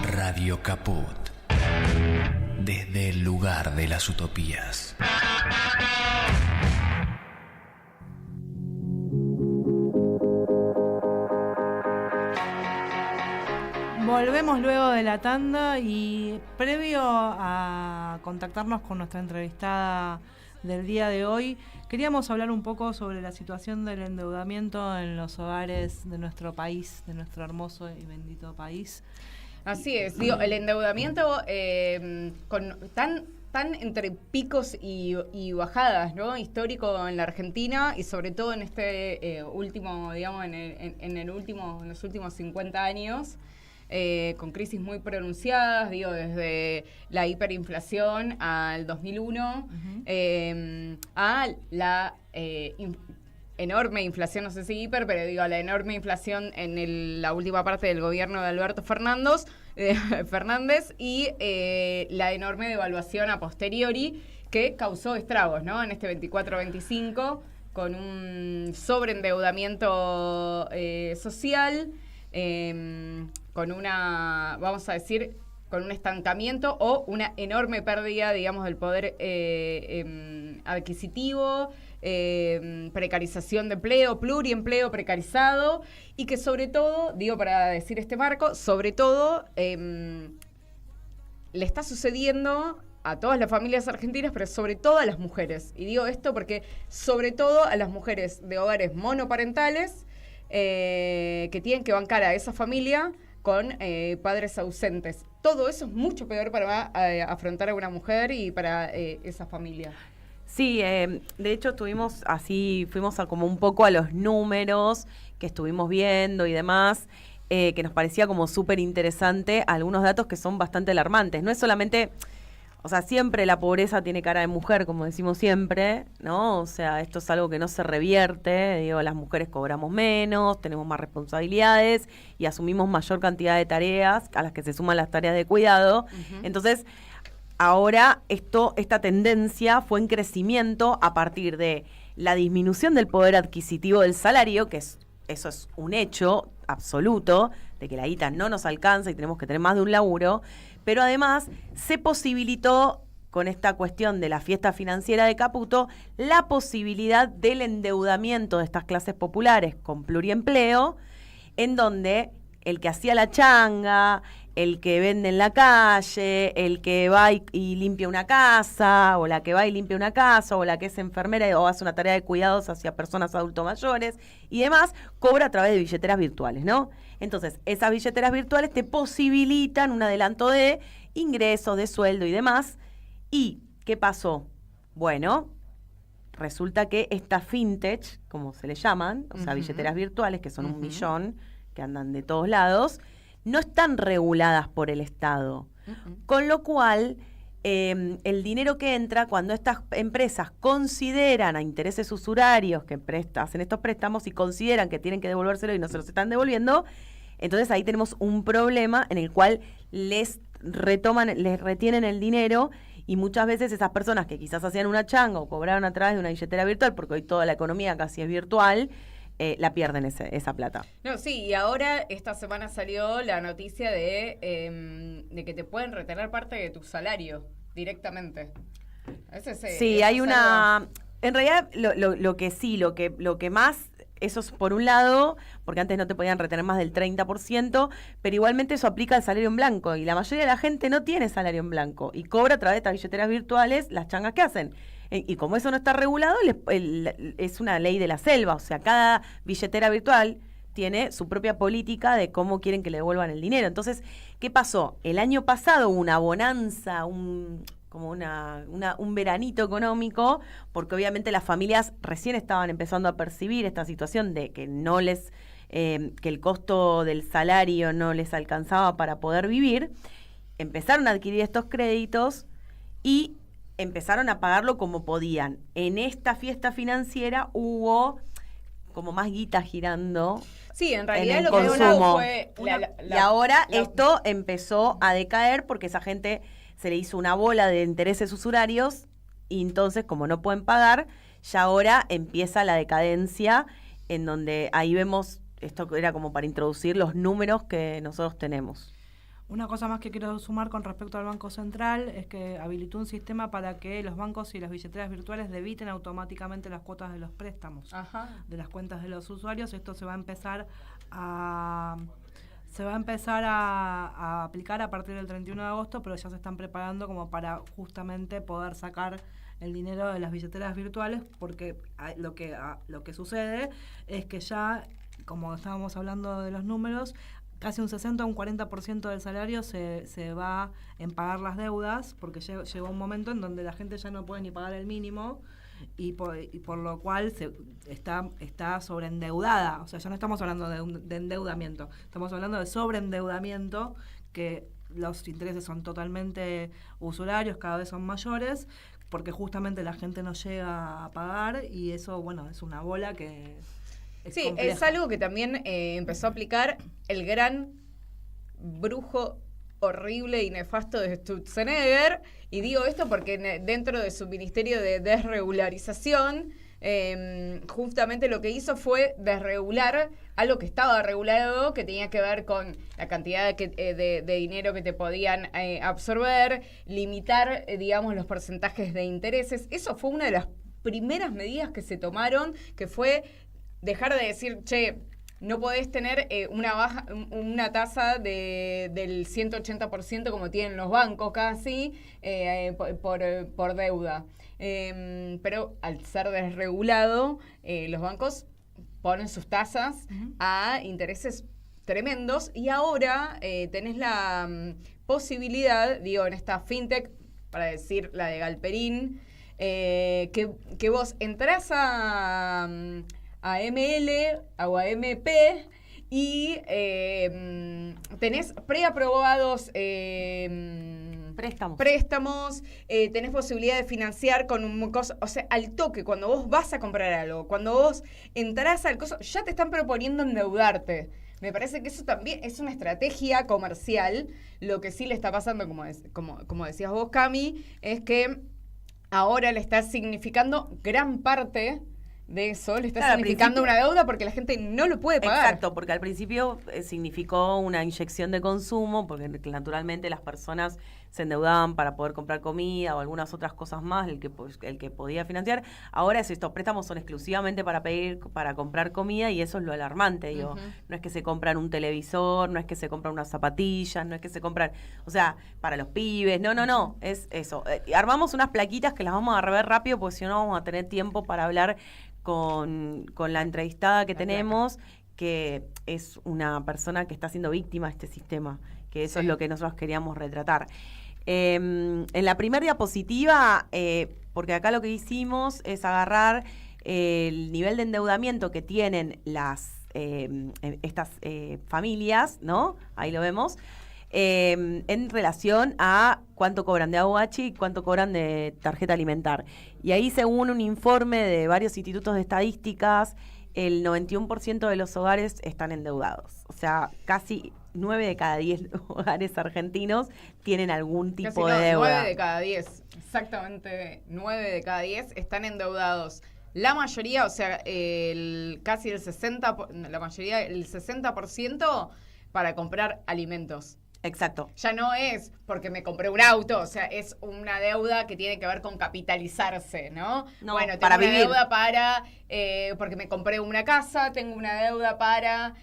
Radio Caput. Desde el lugar de las utopías. Volvemos luego de la tanda y previo a contactarnos con nuestra entrevistada del día de hoy, queríamos hablar un poco sobre la situación del endeudamiento en los hogares de nuestro país, de nuestro hermoso y bendito país. Así es, digo, el endeudamiento con tan entre picos y bajadas, ¿no? Histórico en la Argentina y sobre todo en este último, digamos, en los últimos 50 años. Con crisis muy pronunciadas, digo, desde la hiperinflación al 2001, a la enorme inflación, no sé si hiper, pero digo, la enorme inflación en la última parte del gobierno de Alberto Fernández y la enorme devaluación a posteriori que causó estragos, ¿no? En este 24-25, con un sobreendeudamiento social, con una, vamos a decir, con un estancamiento o una enorme pérdida, digamos, del poder adquisitivo, precarización de empleo, pluriempleo precarizado, y que sobre todo, digo para decir este marco, sobre todo le está sucediendo a todas las familias argentinas, pero sobre todo a las mujeres. Y digo esto porque sobre todo a las mujeres de hogares monoparentales, que tienen que bancar a esa familia con padres ausentes. Todo eso es mucho peor para afrontar a una mujer y para esa familia. Sí, de hecho fuimos como un poco a los números que estuvimos viendo y demás, que nos parecía como súper interesante algunos datos que son bastante alarmantes. No es solamente, o sea, siempre la pobreza tiene cara de mujer, como decimos siempre, ¿no? O sea, esto es algo que no se revierte, digo, las mujeres cobramos menos, tenemos más responsabilidades y asumimos mayor cantidad de tareas a las que se suman las tareas de cuidado. Entonces, ahora esta tendencia fue en crecimiento a partir de la disminución del poder adquisitivo del salario, que eso es un hecho absoluto, de que la guita no nos alcanza y tenemos que tener más de un laburo, pero además se posibilitó con esta cuestión de la fiesta financiera de Caputo la posibilidad del endeudamiento de estas clases populares con pluriempleo, en donde el que hacía la changa, el que vende en la calle, el que va y limpia una casa, o la que va y limpia una casa, o la que es enfermera o hace una tarea de cuidados hacia personas adultos mayores y demás, cobra a través de billeteras virtuales, ¿no? Entonces, esas billeteras virtuales te posibilitan un adelanto de ingresos, de sueldo y demás. ¿Y qué pasó? Bueno, resulta que estas fintech, como se le llaman, o sea, billeteras virtuales, que son 1 millón, que andan de todos lados, no están reguladas por el Estado. Con lo cual, el dinero que entra, cuando estas empresas consideran a intereses usurarios que hacen estos préstamos y consideran que tienen que devolvérselo y no se los están devolviendo, entonces ahí tenemos un problema en el cual les retienen el dinero, y muchas veces esas personas que quizás hacían una changa o cobraron a través de una billetera virtual, porque hoy toda la economía casi es virtual, la pierden esa plata. No, sí, y ahora esta semana salió la noticia de que te pueden retener parte de tu salario directamente. Sí, hay una... En realidad, lo que más... Eso es por un lado, porque antes no te podían retener más del 30%, pero igualmente eso aplica al salario en blanco, y la mayoría de la gente no tiene salario en blanco y cobra a través de estas billeteras virtuales las changas que hacen. Y como eso no está regulado, es una ley de la selva, o sea, cada billetera virtual tiene su propia política de cómo quieren que le devuelvan el dinero. Entonces, ¿qué pasó? El año pasado hubo una bonanza, un veranito económico, porque obviamente las familias recién estaban empezando a percibir esta situación de que que el costo del salario no les alcanzaba para poder vivir. Empezaron a adquirir estos créditos y empezaron a pagarlo como podían. En esta fiesta financiera hubo como más guita girando. Sí, en realidad en el lo que consumo. fue Y ahora esto empezó a decaer porque esa gente se le hizo una bola de intereses usurarios y entonces, como no pueden pagar, ya ahora empieza la decadencia, en donde ahí vemos, esto era como para introducir los números que nosotros tenemos. Una cosa más que quiero sumar con respecto al Banco Central es que habilitó un sistema para que los bancos y las billeteras virtuales debiten automáticamente las cuotas de los préstamos de las cuentas de los usuarios. Esto se va a empezar a aplicar a partir del 31 de agosto, pero ya se están preparando como para justamente poder sacar el dinero de las billeteras virtuales, porque lo que sucede es que ya, como estábamos hablando de los números, casi un 60 o un 40% del salario se va en pagar las deudas, porque llegó un momento en donde la gente ya no puede ni pagar el mínimo, y por lo cual está sobreendeudada. O sea, ya no estamos hablando de endeudamiento, estamos hablando de sobreendeudamiento, que los intereses son totalmente usurarios, cada vez son mayores, porque justamente la gente no llega a pagar, y eso, bueno, es una bola que... Sí, compleja. es algo que también empezó a aplicar el gran brujo horrible y nefasto de Sturzenegger, y digo esto porque dentro de su ministerio de desregularización, justamente lo que hizo fue desregular algo que estaba regulado, que tenía que ver con la cantidad de dinero que te podían absorber, limitar, digamos, los porcentajes de intereses. Eso fue una de las primeras medidas que se tomaron, que fue dejar de decir, che, no podés tener una tasa del 180% como tienen los bancos casi por deuda. Pero al ser desregulado, los bancos ponen sus tasas a intereses tremendos y ahora tenés la posibilidad, digo, en esta fintech, para decir la de Galperín, que vos entrás a ML o a MP y tenés preaprobados préstamos, tenés posibilidad de financiar con un coso, o sea, al toque, cuando vos vas a comprar algo, cuando vos entrás al coso, ya te están proponiendo endeudarte. Me parece que eso también es una estrategia comercial. Lo que sí le está pasando, como decías vos, Cami, es que ahora le está significando gran parte de eso, le está significando una deuda porque la gente no lo puede pagar. Exacto, porque al principio significó una inyección de consumo, porque naturalmente las personas se endeudaban para poder comprar comida o algunas otras cosas más, el que podía financiar. Ahora estos préstamos son exclusivamente para comprar comida y eso es lo alarmante, digo. No es que se compran un televisor, no es que se compran unas zapatillas, no es que se compran, o sea, para los pibes, no, es eso. Armamos unas plaquitas que las vamos a rever rápido porque si no vamos a tener tiempo para hablar con la entrevistada que tenemos, que es una persona que está siendo víctima de este sistema, que eso es lo que nosotros queríamos retratar. En la primera diapositiva, porque acá lo que hicimos es agarrar el nivel de endeudamiento que tienen estas familias, ¿no? Ahí lo vemos. En relación a cuánto cobran de AUH y cuánto cobran de tarjeta alimentar. Y ahí, según un informe de varios institutos de estadísticas, el 91% de los hogares están endeudados. O sea, casi 9 de cada 10 hogares argentinos tienen algún tipo de deuda. 9 de cada 10, exactamente 9 de cada 10 están endeudados. La mayoría, o sea, casi el 60% para comprar alimentos. Exacto. Ya no es porque me compré un auto, o sea, es una deuda que tiene que ver con capitalizarse, ¿no? Bueno, tengo para una vivir. deuda para, porque me compré una casa, tengo una deuda para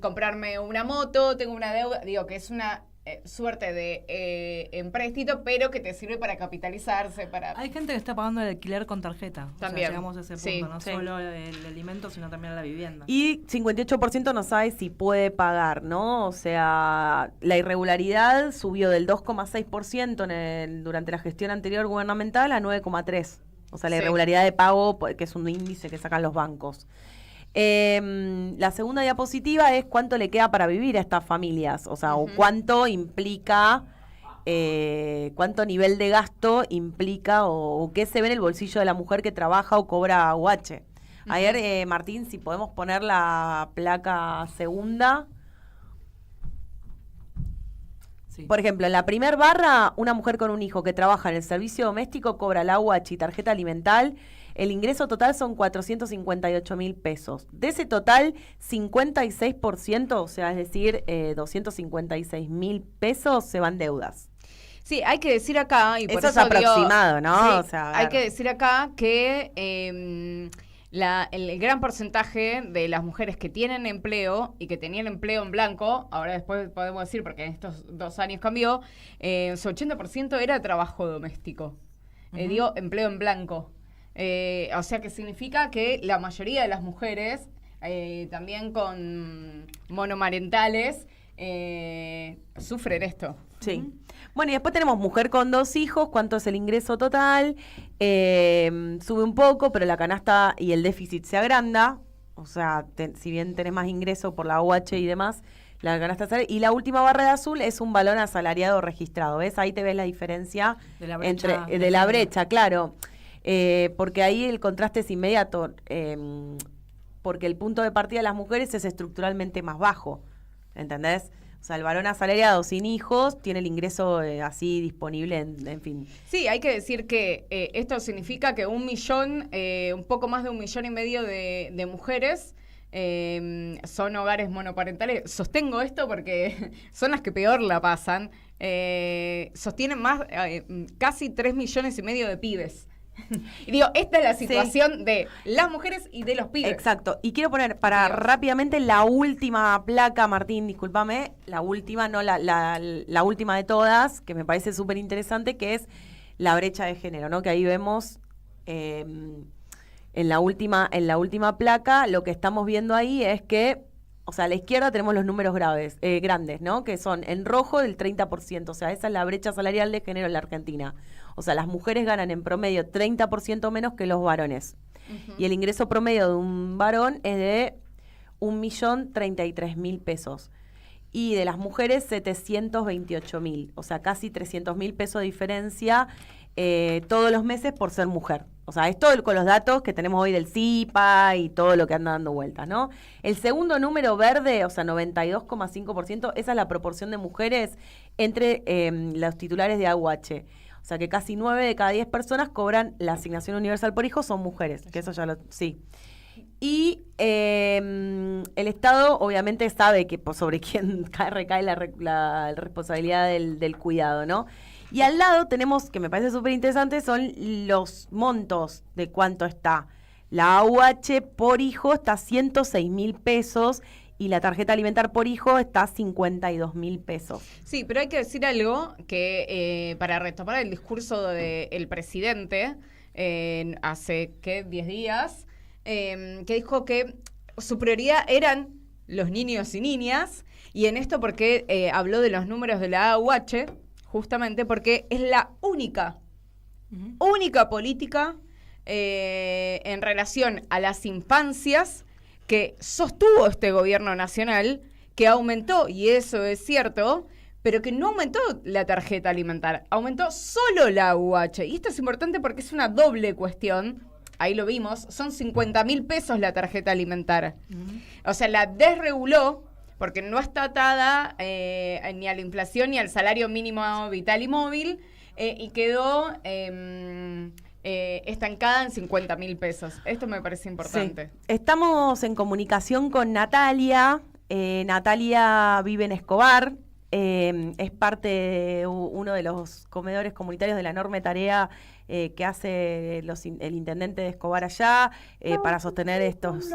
comprarme una moto, tengo una deuda, digo que es una suerte de empréstito, pero que te sirve para capitalizarse. Hay gente que está pagando el alquiler con tarjeta. También. O sea, llegamos a ese punto, no solo el alimento, sino también la vivienda. Y 58% no sabe si puede pagar, ¿no? O sea, la irregularidad subió del 2,6% durante la gestión anterior gubernamental a 9,3%. O sea, la irregularidad de pago, que es un índice que sacan los bancos. La segunda diapositiva es cuánto le queda para vivir a estas familias, o sea, o cuánto implica, cuánto nivel de gasto implica o qué se ve en el bolsillo de la mujer que trabaja o cobra AUH. Ayer, Martín, si podemos poner la placa segunda. Sí. Por ejemplo, en la primer barra, una mujer con un hijo que trabaja en el servicio doméstico cobra el AUH y tarjeta alimentar. El ingreso total son 458.000 pesos. De ese total, 56%, o sea, es decir, 256.000 pesos se van deudas. Sí, hay que decir acá, y por eso es aproximado, ¿no? Sí, o sea, hay que decir acá que el gran porcentaje de las mujeres que tienen empleo y que tenían empleo en blanco, ahora después podemos decir, porque en estos 2 años cambió, su 80% era trabajo doméstico. Digo, empleo en blanco. O sea que significa que la mayoría de las mujeres, también con monomarentales, sufren esto. Sí. Bueno, y después tenemos mujer con 2 hijos, cuánto es el ingreso total, sube un poco, pero la canasta y el déficit se agranda, o sea, si bien tenés más ingreso por la AUH y demás, la canasta sale. Y la última barra de azul es un valor asalariado registrado, ¿ves? Ahí te ves la diferencia de la brecha, claro. Porque ahí el contraste es inmediato, porque el punto de partida de las mujeres es estructuralmente más bajo, ¿entendés? O sea, el varón asalariado sin hijos tiene el ingreso así disponible, en fin. Sí, hay que decir que esto significa que 1 millón, un poco más de 1,5 millones de mujeres son hogares monoparentales. Sostengo esto porque son las que peor la pasan. Sostienen más, casi 3,5 millones de pibes. Y digo, esta es la situación de las mujeres y de los pibes. Exacto. Y quiero poner rápidamente la última placa, Martín, discúlpame, la última, no la última de todas, que me parece súper interesante, que es la brecha de género, ¿no? Que ahí vemos En la última placa, lo que estamos viendo ahí es que, o sea, a la izquierda tenemos los números grandes, ¿no? Que son en rojo del 30%, o sea, esa es la brecha salarial de género en la Argentina. O sea, las mujeres ganan en promedio 30% menos que los varones. Y el ingreso promedio de un varón es de 1.033.000 pesos. Y de las mujeres, 728.000. O sea, casi 300.000 pesos de diferencia todos los meses por ser mujer. O sea, esto con los datos que tenemos hoy del CIPA y todo lo que anda dando vueltas, ¿no? El segundo número verde, o sea, 92,5%, esa es la proporción de mujeres entre los titulares de AUH. O sea, que casi 9 de cada 10 personas cobran la asignación universal por hijo son mujeres, que eso ya lo... Sí. Y el Estado obviamente sabe que sobre quién recae la responsabilidad del cuidado, ¿no? Y al lado tenemos, que me parece súper interesante, son los montos de cuánto está. La AUH por hijo está 106.000 pesos y la tarjeta alimentar por hijo está 52.000 pesos. Sí, pero hay que decir algo que para retomar el discurso del presidente hace, 10 días, que dijo que su prioridad eran los niños y niñas, y en esto porque habló de los números de la AUH, justamente porque es la única política en relación a las infancias que sostuvo este gobierno nacional, que aumentó, y eso es cierto, pero que no aumentó la tarjeta alimentar, aumentó solo la AUH. Y esto es importante porque es una doble cuestión. Ahí lo vimos, son 50.000 pesos la tarjeta alimentar. O sea, la desreguló porque no está atada ni a la inflación ni al salario mínimo vital y móvil, y quedó estancada en 50.000 pesos. Esto me parece importante. Sí. Estamos en comunicación con Natalia. Natalia vive en Escobar. Es parte de uno de los comedores comunitarios de la enorme tarea que hace el intendente de Escobar allá para sostener estos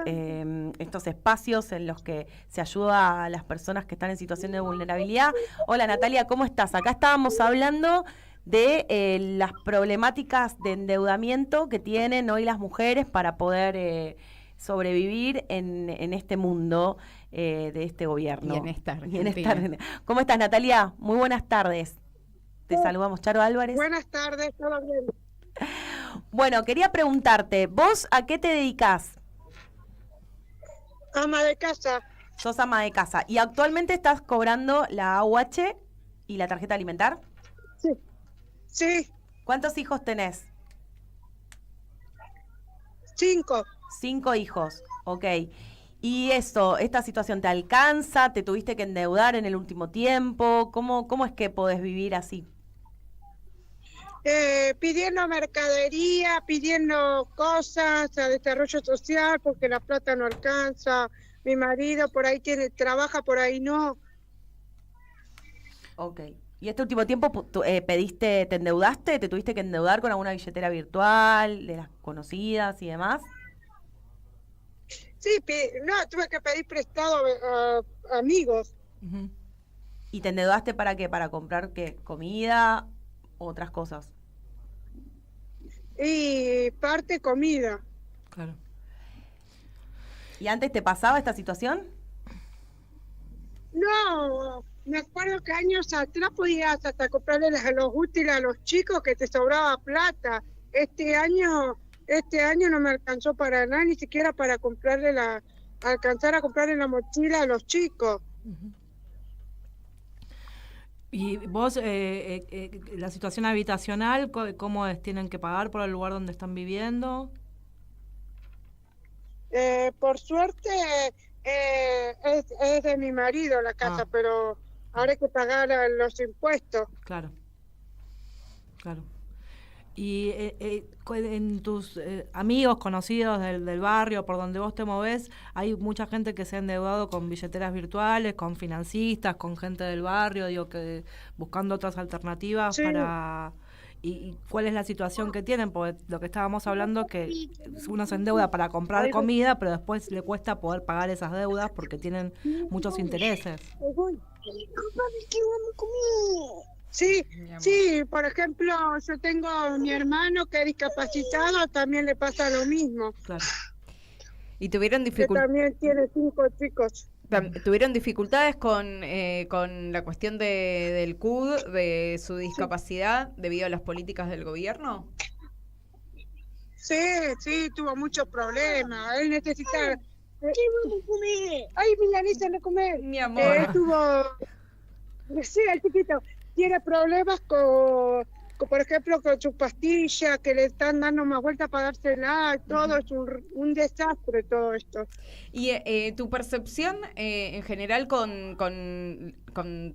espacios en los que se ayuda a las personas que están en situación de vulnerabilidad. Hola Natalia, ¿cómo estás? Acá estábamos hablando de las problemáticas de endeudamiento que tienen hoy las mujeres para poder sobrevivir en este mundo de este gobierno. Y en esta Argentina. ¿Cómo estás, Natalia? Muy buenas tardes. Te saludamos, Charo Álvarez. Buenas tardes, todo bien. Bueno, quería preguntarte, ¿vos a qué te dedicás? Ama de casa. Sos ama de casa. ¿Y actualmente estás cobrando la AUH y la tarjeta alimentar? Sí. Sí. ¿Cuántos hijos tenés? 5. 5 hijos, ok. ¿Y esta situación te alcanza? ¿Te tuviste que endeudar en el último tiempo? ¿Cómo es que podés vivir así? Pidiendo mercadería, pidiendo cosas a desarrollo social porque la plata no alcanza. Mi marido por ahí trabaja, por ahí no. Ok. ¿Y este último tiempo te endeudaste? ¿Te tuviste que endeudar con alguna billetera virtual, de las conocidas y demás? Sí, tuve que pedir prestado a amigos. Uh-huh. ¿Y te endeudaste para qué? ¿Para comprar qué? ¿Comida? ¿Otras cosas? Y parte comida. Claro. ¿Y antes te pasaba esta situación? No, me acuerdo que años atrás podías hasta comprarle los útiles a los chicos que te sobraba plata. Este año no me alcanzó para nada, ni siquiera para alcanzar a comprarle la mochila a los chicos. Uh-huh. ¿Y vos, la situación habitacional, cómo es? ¿Tienen que pagar por el lugar donde están viviendo? Por suerte es de mi marido la casa, pero ahora hay que pagar los impuestos. Claro. Y en tus amigos, conocidos del barrio, por donde vos te movés, hay mucha gente que se ha endeudado con billeteras virtuales, con financistas, con gente del barrio, que buscando otras alternativas. Sí. ¿Y cuál es la situación que tienen? Porque lo que estábamos hablando, que uno se endeuda para comprar comida, pero después le cuesta poder pagar esas deudas porque tienen muchos intereses. Sí, sí, por ejemplo, yo tengo a mi hermano que es discapacitado, también le pasa lo mismo. Claro. ¿Y tuvieron Que dificultades? también tiene 5 chicos. ¿Tuvieron dificultades con la cuestión del CUD, de su discapacidad, debido a las políticas del gobierno? Sí, tuvo muchos problemas. Él necesita... ¡Ay, Milanita, no comer! Mi amor. Sí, el chiquito. Tiene problemas con, por ejemplo, con sus pastillas, que le están dando más vueltas para dársela, todo es un desastre todo esto. ¿Y tu percepción en general con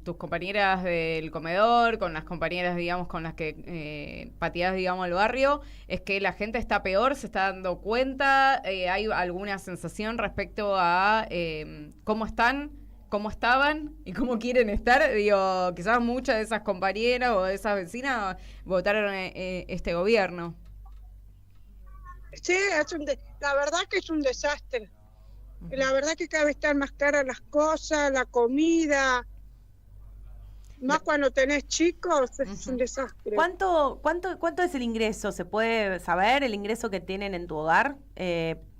tus compañeras del comedor, con las compañeras, digamos, con las que pateás, digamos, el barrio, es que la gente está peor, se está dando cuenta? ¿Hay alguna sensación respecto a cómo están, cómo estaban y cómo quieren estar? Digo, quizás muchas de esas compañeras o de esas vecinas votaron este gobierno. Sí, la verdad que es un desastre. La verdad que cada vez están más caras las cosas, la comida. Más cuando tenés chicos, es un desastre. ¿Cuánto es el ingreso? ¿Se puede saber el ingreso que tienen en tu hogar,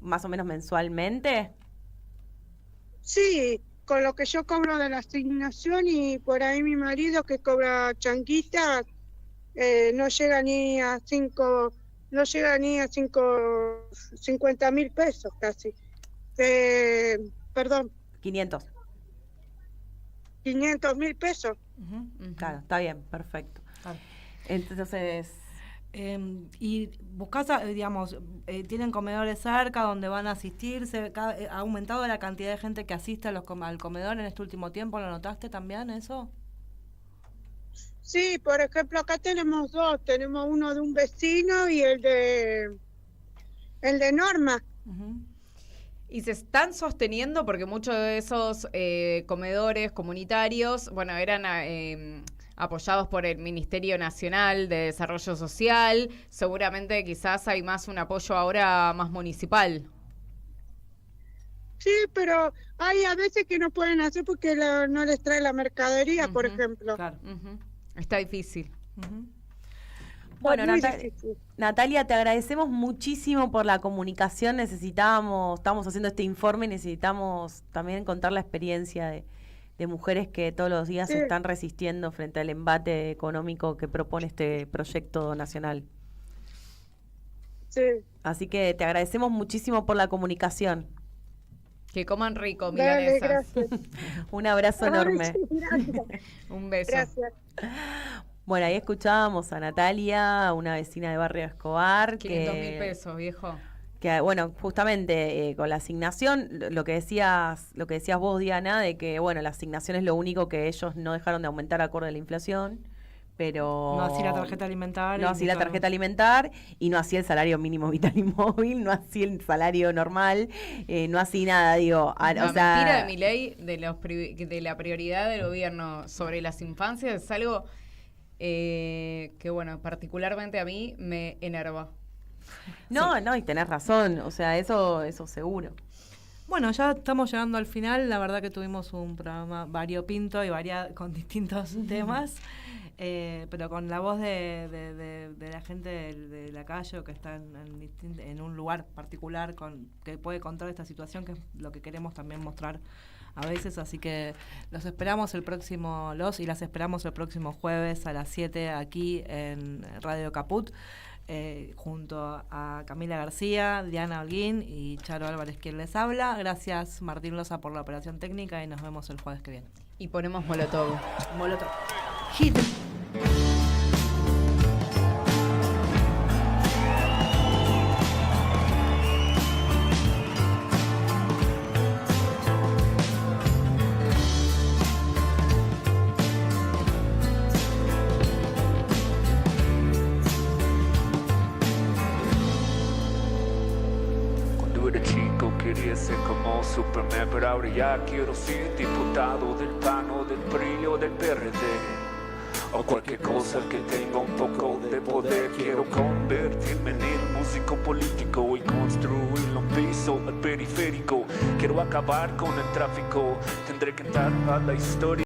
más o menos mensualmente? Sí, con lo que yo cobro de la asignación y por ahí mi marido que cobra changuitas, no llega ni a 50.000 pesos casi. Perdón. 500.000 pesos. Claro, está bien, perfecto. Entonces... y buscás, digamos, tienen comedores cerca donde van a asistirse, ¿ha aumentado la cantidad de gente que asiste al comedor en este último tiempo? ¿Lo notaste también eso? Sí, por ejemplo, acá tenemos dos, tenemos uno de un vecino y el de Norma. Y se están sosteniendo porque muchos de esos comedores comunitarios, bueno, eran apoyados por el Ministerio Nacional de Desarrollo Social. Seguramente quizás hay más un apoyo ahora más municipal. Sí, pero hay a veces que no pueden hacer porque no les trae la mercadería, por ejemplo. Claro. Está difícil. Bueno, Natalia, te agradecemos muchísimo por la comunicación. Estamos haciendo este informe y necesitamos también contar la experiencia de mujeres que todos los días se están resistiendo frente al embate económico que propone este proyecto nacional. Sí. Así que te agradecemos muchísimo por la comunicación. Que coman rico, milanesas. Gracias. Un abrazo enorme. Sí, gracias. Un beso. Gracias. Bueno, ahí escuchábamos a Natalia, una vecina de Barrio Escobar. 500.000 pesos, viejo. Que, bueno, justamente con la asignación, lo que decías vos, Diana, de que, bueno, la asignación es lo único que ellos no dejaron de aumentar acorde a la inflación, pero... No así la tarjeta alimentaria. No así la tarjeta alimentar, y no así el salario mínimo vital y móvil, no así el salario normal, no así nada, digo. La mentira de Milei de la prioridad del gobierno sobre las infancias es algo que, bueno, particularmente a mí me enerva. No, y tenés razón, o sea, eso seguro. Bueno, ya estamos llegando al final. La verdad que tuvimos un programa variopinto y con distintos temas, pero con la voz de la gente de la calle o que está en un lugar particular que puede contar esta situación, que es lo que queremos también mostrar a veces. Así que las esperamos el próximo jueves a las 7 aquí en Radio Caput. Junto a Camila García, Diana Holguín y Charo Álvarez quien les habla. Gracias Martín Loza por la operación técnica y nos vemos el jueves que viene. Y ponemos Molotov. Hit. Quería ser como Superman, pero ahora ya quiero ser diputado del PAN o del PRI o del PRD, o cualquier cosa que tenga un poco de poder. Quiero convertirme en el músico político y construir un piso al periférico. Quiero acabar con el tráfico, tendré que entrar a la historia.